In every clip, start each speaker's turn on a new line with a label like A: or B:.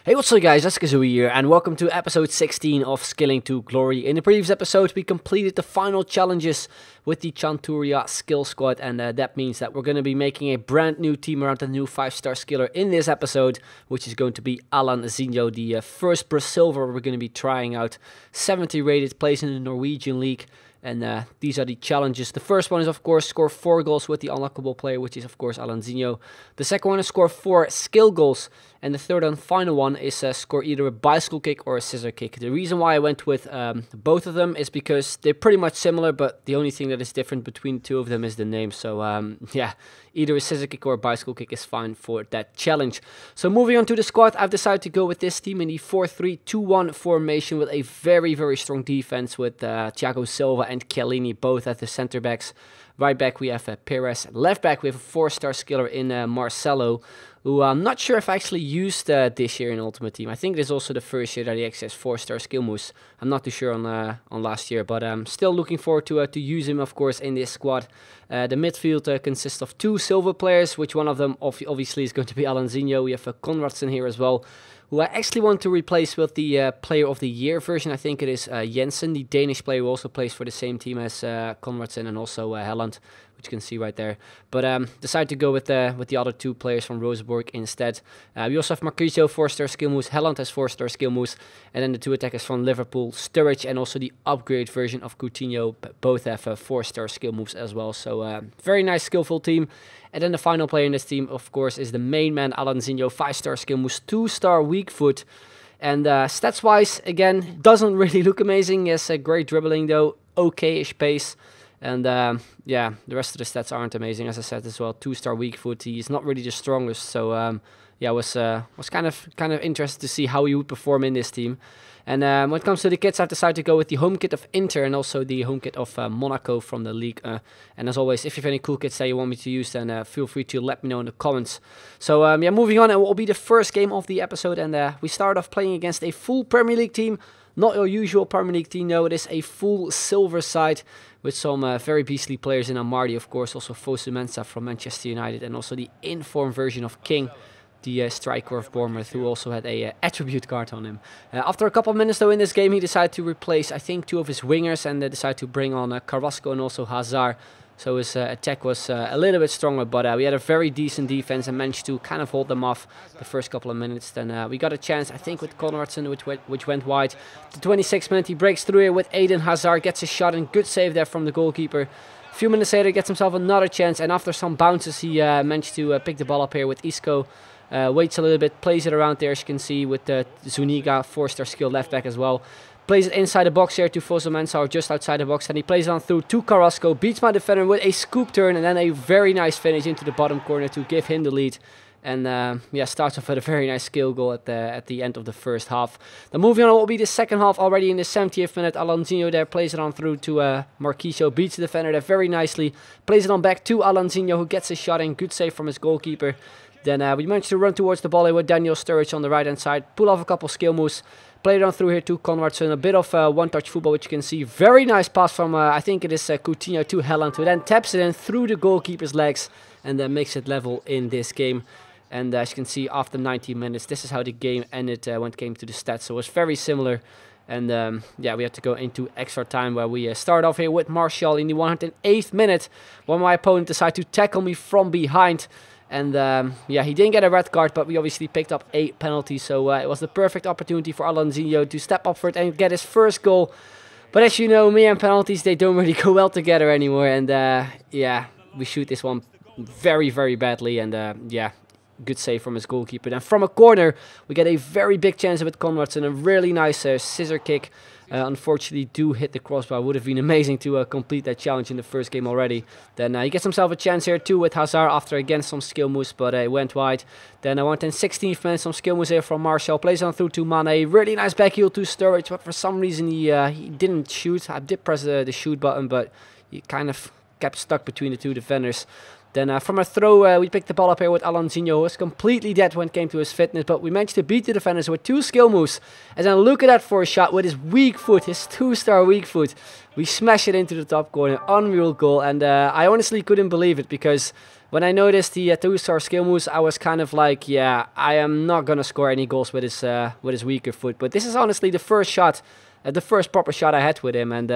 A: Hey, what's up guys, that's Kazooie here, and welcome to episode 16 of Skilling to Glory. In the previous episode, we completed the final challenges with the Chanturia skill squad, and that means that we're going to be making a brand new team around the new 5-star skiller in this episode, which is going to be ALANZINHO, the first Brazilian we're going to be trying out. 70 rated, plays in the Norwegian league. And these are the challenges. The first one is, of course, score 4 goals with the unlockable player, which is, of course, ALANZINHO. The second one is score 4 skill goals. And the third and final one is score either a bicycle kick or a scissor kick. The reason why I went with both of them is because they're pretty much similar, but the only thing that is different between the two of them is the name. So, yeah, either a scissor kick or a bicycle kick is fine for that challenge. So, moving on to the squad, I've decided to go with this team in the 4-3-2-1 formation with a very, very strong defense with Thiago Silva and Chiellini both at the center backs. Right back we have Perez. Left back we have a 4-star skiller in Marcelo, who I'm not sure if I actually used this year in Ultimate Team. I think this is also the first year that he actually has 4-star skill moves. I'm not too sure on last year, but I'm still looking forward to use him, of course, in this squad. The midfield consists of 2 silver players, which one of them obviously is going to be ALANZINHO. We have Conradson here as well, who I actually want to replace with the Player of the Year version. I think it is Jensen, the Danish player who also plays for the same team as Conradson and also Helland, which you can see right there. But decided to go with the other 2 players from Rosenborg instead. We also have Marquisio, 4-star skill moves. Helland has 4-star skill moves. And then the 2 attackers from Liverpool, Sturridge and also the upgrade version of Coutinho, both have 4-star skill moves as well. So very nice, skillful team. And then the final player in this team, of course, is the main man, ALANZINHO, 5-star skill moves, 2-star weak foot. And stats-wise, again, doesn't really look amazing. He has a great dribbling though, okay-ish pace. And yeah, the rest of the stats aren't amazing, as I said as well. 2-star weak foot. He's not really the strongest, so yeah, was kind of interested to see how he would perform in this team. And when it comes to the kits, I've decided to go with the home kit of Inter and also the home kit of Monaco from the league. And as always, if you have any cool kits that you want me to use, then feel free to let me know in the comments. So yeah, moving on, it will be the first game of the episode, and we start off playing against a full Premier League team. Not your usual Premier League team, no, it is a full silver side with some very beastly players in Amardi, of course, also Fosu Mensah from Manchester United, and also the informed version of King, the striker of Bournemouth, who also had a attribute card on him. After a couple of minutes though in this game, he decided to replace, I think, 2 of his wingers, and decided to bring on Carrasco and also Hazard. So his attack was a little bit stronger, but we had a very decent defense and managed to kind of hold them off the first couple of minutes. Then we got a chance, I think, with Conradson, which went wide. The 26th minute, he breaks through here with Eden Hazard, gets a shot and good save there from the goalkeeper. A few minutes later, gets himself another chance, and after some bounces, he managed to pick the ball up here with Isco. Waits a little bit, plays it around there, as you can see, with Zuniga, 4-star skill left back as well. Plays it inside the box here to Fosu Mensah, or just outside the box, and he plays it on through to Carrasco, beats my defender with a scoop turn, and then a very nice finish into the bottom corner to give him the lead. And yeah, starts off with a very nice skill goal at the end of the first half. Then moving on, it will be the second half already in the 70th minute. ALANZINHO there plays it on through to Marquisio, beats the defender there very nicely. Plays it on back to ALANZINHO, who gets a shot in, good save from his goalkeeper. Then we managed to run towards the ball here with Daniel Sturridge on the right hand side, pull off a couple skill moves. Played on through here to Conradson, a bit of one-touch football, which you can see. Very nice pass from, I think it is Coutinho to Helland, who then taps it in through the goalkeeper's legs and then makes it level in this game. And as you can see, after 90 minutes, this is how the game ended when it came to the stats. So it was very similar. And yeah, we had to go into extra time where we start off here with Martial in the 108th minute, when my opponent decided to tackle me from behind. And yeah, he didn't get a red card, but we obviously picked up a penalty. So it was the perfect opportunity for ALANZINHO to step up for it and get his first goal. But as you know, me and penalties, they don't really go well together anymore. And yeah, we shoot this one very, very badly. And yeah, good save from his goalkeeper. Then from a corner, we get a very big chance with Conradson, a really nice scissor kick. Unfortunately, do hit the crossbar. Would have been amazing to complete that challenge in the first game already. Then he gets himself a chance here too with Hazard after again some skill moves, but it went wide. Then I went in 16th minute, some skill moves here from Martial. Plays on through to Mane. Really nice back heel to Sturridge, but for some reason he didn't shoot. I did press the shoot button, but he kind of kept stuck between the 2 defenders. Then from a throw, we picked the ball up here with ALANZINHO, who was completely dead when it came to his fitness, but we managed to beat the defenders with 2 skill moves. And then look at that for a shot with his weak foot, his 2-star weak foot. We smash it into the top corner, unreal goal, and I honestly couldn't believe it because When I noticed the 2-star skill moves, I was kind of like, yeah, I am not gonna score any goals with his weaker foot. But this is honestly the first shot, the first proper shot I had with him, and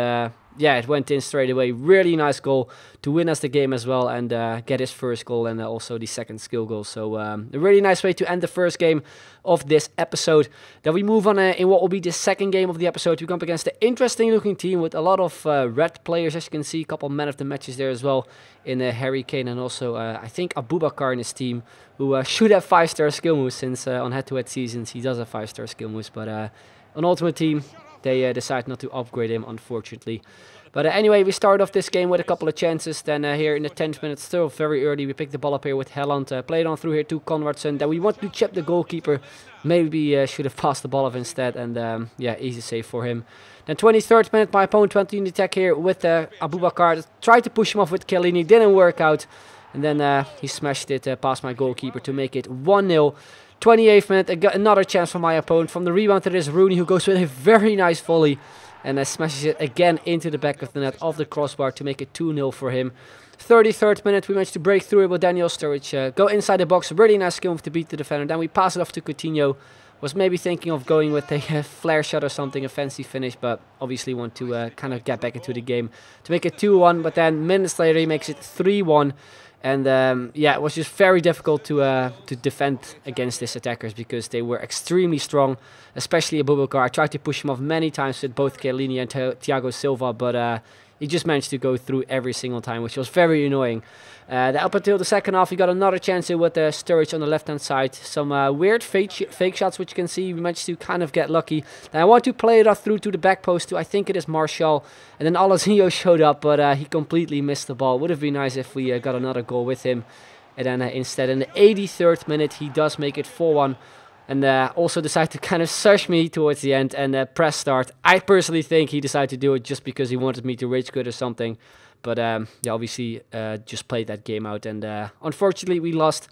A: yeah, it went in straight away. Really nice goal to win us the game as well, and get his first goal and also the second skill goal. So a really nice way to end the first game of this episode. Then we move on in what will be the second game of the episode. We come up against an interesting looking team with a lot of red players, as you can see, a couple man of the matches there as well in Harry Kane, and also I think Abubakar in his team, who should have 5-star skill moves, since on head-to-head seasons he does have 5-star skill moves, but on Ultimate Team they decide not to upgrade him, unfortunately. But anyway, we start off this game with a couple of chances. Then here in the 10th minute, still very early, we pick the ball up here with Helland. Play it on through here to Conradson. Then we want to chip the goalkeeper. Maybe should have passed the ball off instead. And yeah, easy save for him. Then 23rd minute, my opponent went in the attack here with Abubakar. Tried to push him off with Chiellini, didn't work out. And then he smashed it past my goalkeeper to make it 1-0. 28th minute, I got another chance for my opponent. From the rebound, there is Rooney, who goes with a very nice volley. And smashes it again into the back of the net of the crossbar to make it 2-0 for him. 33rd minute, we managed to break through it with Daniel Sturridge. Go inside the box, really nice skill move to beat the defender. Then we pass it off to Coutinho. Was maybe thinking of going with a flare shot or something, a fancy finish, but obviously want to kind of get back into the game to make it 2-1. But then minutes later, he makes it 3-1. And yeah, it was just very difficult to defend against these attackers because they were extremely strong, especially Abubakar. I tried to push him off many times with both Chiellini and Thiago Silva, but he just managed to go through every single time, which was very annoying. Up until the second half, we got another chance here with Sturridge on the left-hand side. Some weird fake shots, which you can see. We managed to kind of get lucky. Then I want to play it off through to the back post to, I think it is Martial. And then ALANZINHO showed up, but he completely missed the ball. Would have been nice if we got another goal with him. And then instead, in the 83rd minute, he does make it 4-1. And also decided to kind of search me towards the end and press start. I personally think he decided to do it just because he wanted me to rage quit or something. But yeah, obviously just played that game out. And unfortunately we lost,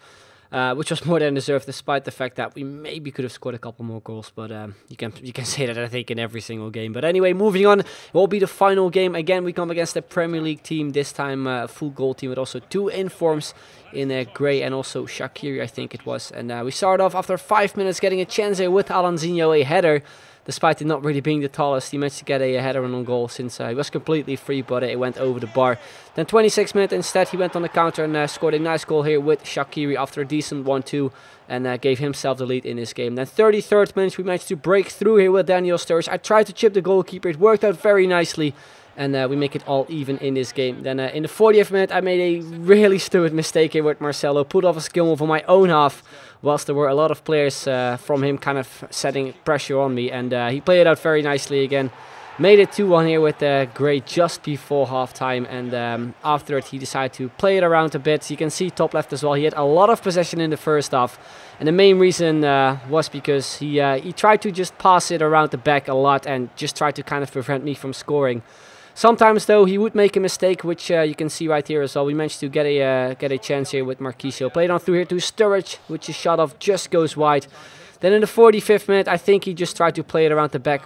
A: which was more than deserved, despite the fact that we maybe could have scored a couple more goals. But you can say that, I think, in every single game. But anyway, moving on, it will be the final game. Again, we come against a Premier League team, this time a full goal team with also 2 informs in Gray and also Shaqiri, I think it was. And we start off after 5 minutes getting a chance here with ALANZINHO, a header. Despite it not really being the tallest, he managed to get a header on goal since he was completely free, but it went over the bar. Then 26 minutes instead, he went on the counter and scored a nice goal here with Shaqiri after a decent 1-2 and gave himself the lead in this game. Then 33rd minute, we managed to break through here with Daniel Sturridge. I tried to chip the goalkeeper, it worked out very nicely. And we make it all even in this game. Then in the 40th minute, I made a really stupid mistake here with Marcelo. Put off a skill move on my own half, whilst there were a lot of players from him kind of setting pressure on me. And he played it out very nicely again. Made it 2-1 here with Gray just before halftime. And after it, he decided to play it around a bit. You can see top left as well. He had a lot of possession in the first half. And the main reason was because he tried to just pass it around the back a lot and just tried to kind of prevent me from scoring. Sometimes, though, he would make a mistake, which you can see right here as well. We managed to get a chance here with Marquisio. Played on through here to Sturridge, which is shot off, just goes wide. Then in the 45th minute, I think he just tried to play it around the back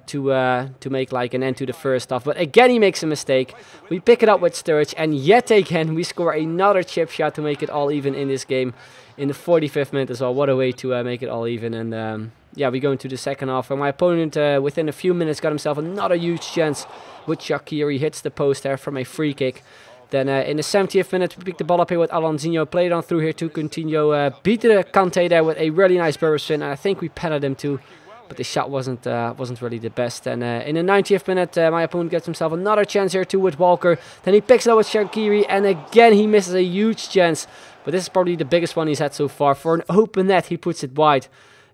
A: to make like an end to the first half. But again, he makes a mistake. We pick it up with Sturridge, and yet again, we score another chip shot to make it all even in this game. In the 45th minute as well. What a way to make it all even. And yeah, we go into the second half. And my opponent, within a few minutes, got himself another huge chance with Shaqiri. Hits the post there from a free kick. Then in the 70th minute, we pick the ball up here with ALANZINHO. Played on through here to Coutinho. Beat the Kante there with a really nice barrel spin. And I think we penaled him too. But the shot wasn't really the best. And in the 90th minute, my opponent gets himself another chance here too with Walker. Then he picks it up with Shaqiri. And again, he misses a huge chance. But this is probably the biggest one he's had so far. For an open net, he puts it wide.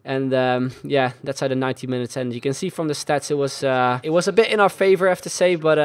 A: And yeah, that's how the 90 minutes end. You can see from the stats it was a bit in our favor, I have to say. But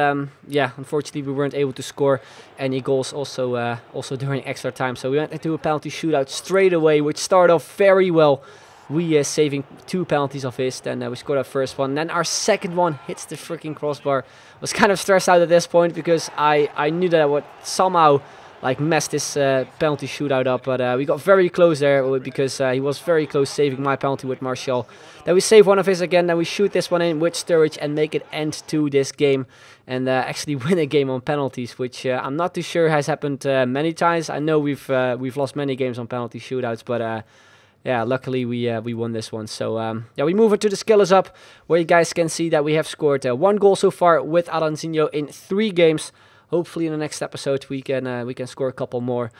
A: yeah, unfortunately we weren't able to score any goals also during extra time. So we went into a penalty shootout straight away, which started off very well. We saving 2 penalties of his. Then we scored our first one. Then our second one hits the freaking crossbar. Was kind of stressed out at this point because I knew that I would somehow like mess this penalty shootout up, but we got very close there because he was very close saving my penalty with Martial. Then we save one of his again, then we shoot this one in with Sturridge and make it end to this game and actually win a game on penalties, which I'm not too sure has happened many times. I know we've lost many games on penalty shootouts, but yeah, luckily we won this one. So yeah, we move on to the skill is up, where you guys can see that we have scored 1 goal so far with ALANZINHO in 3 games. Hopefully in the next episode we can score a couple more,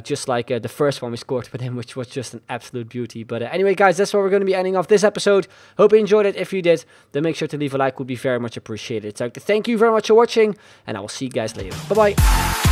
A: just like the first one we scored with him, which was just an absolute beauty. But anyway, guys, that's where we're going to be ending off this episode. Hope you enjoyed it. If you did, then make sure to leave a like, would be very much appreciated. So thank you very much for watching, and I will see you guys later. Bye bye.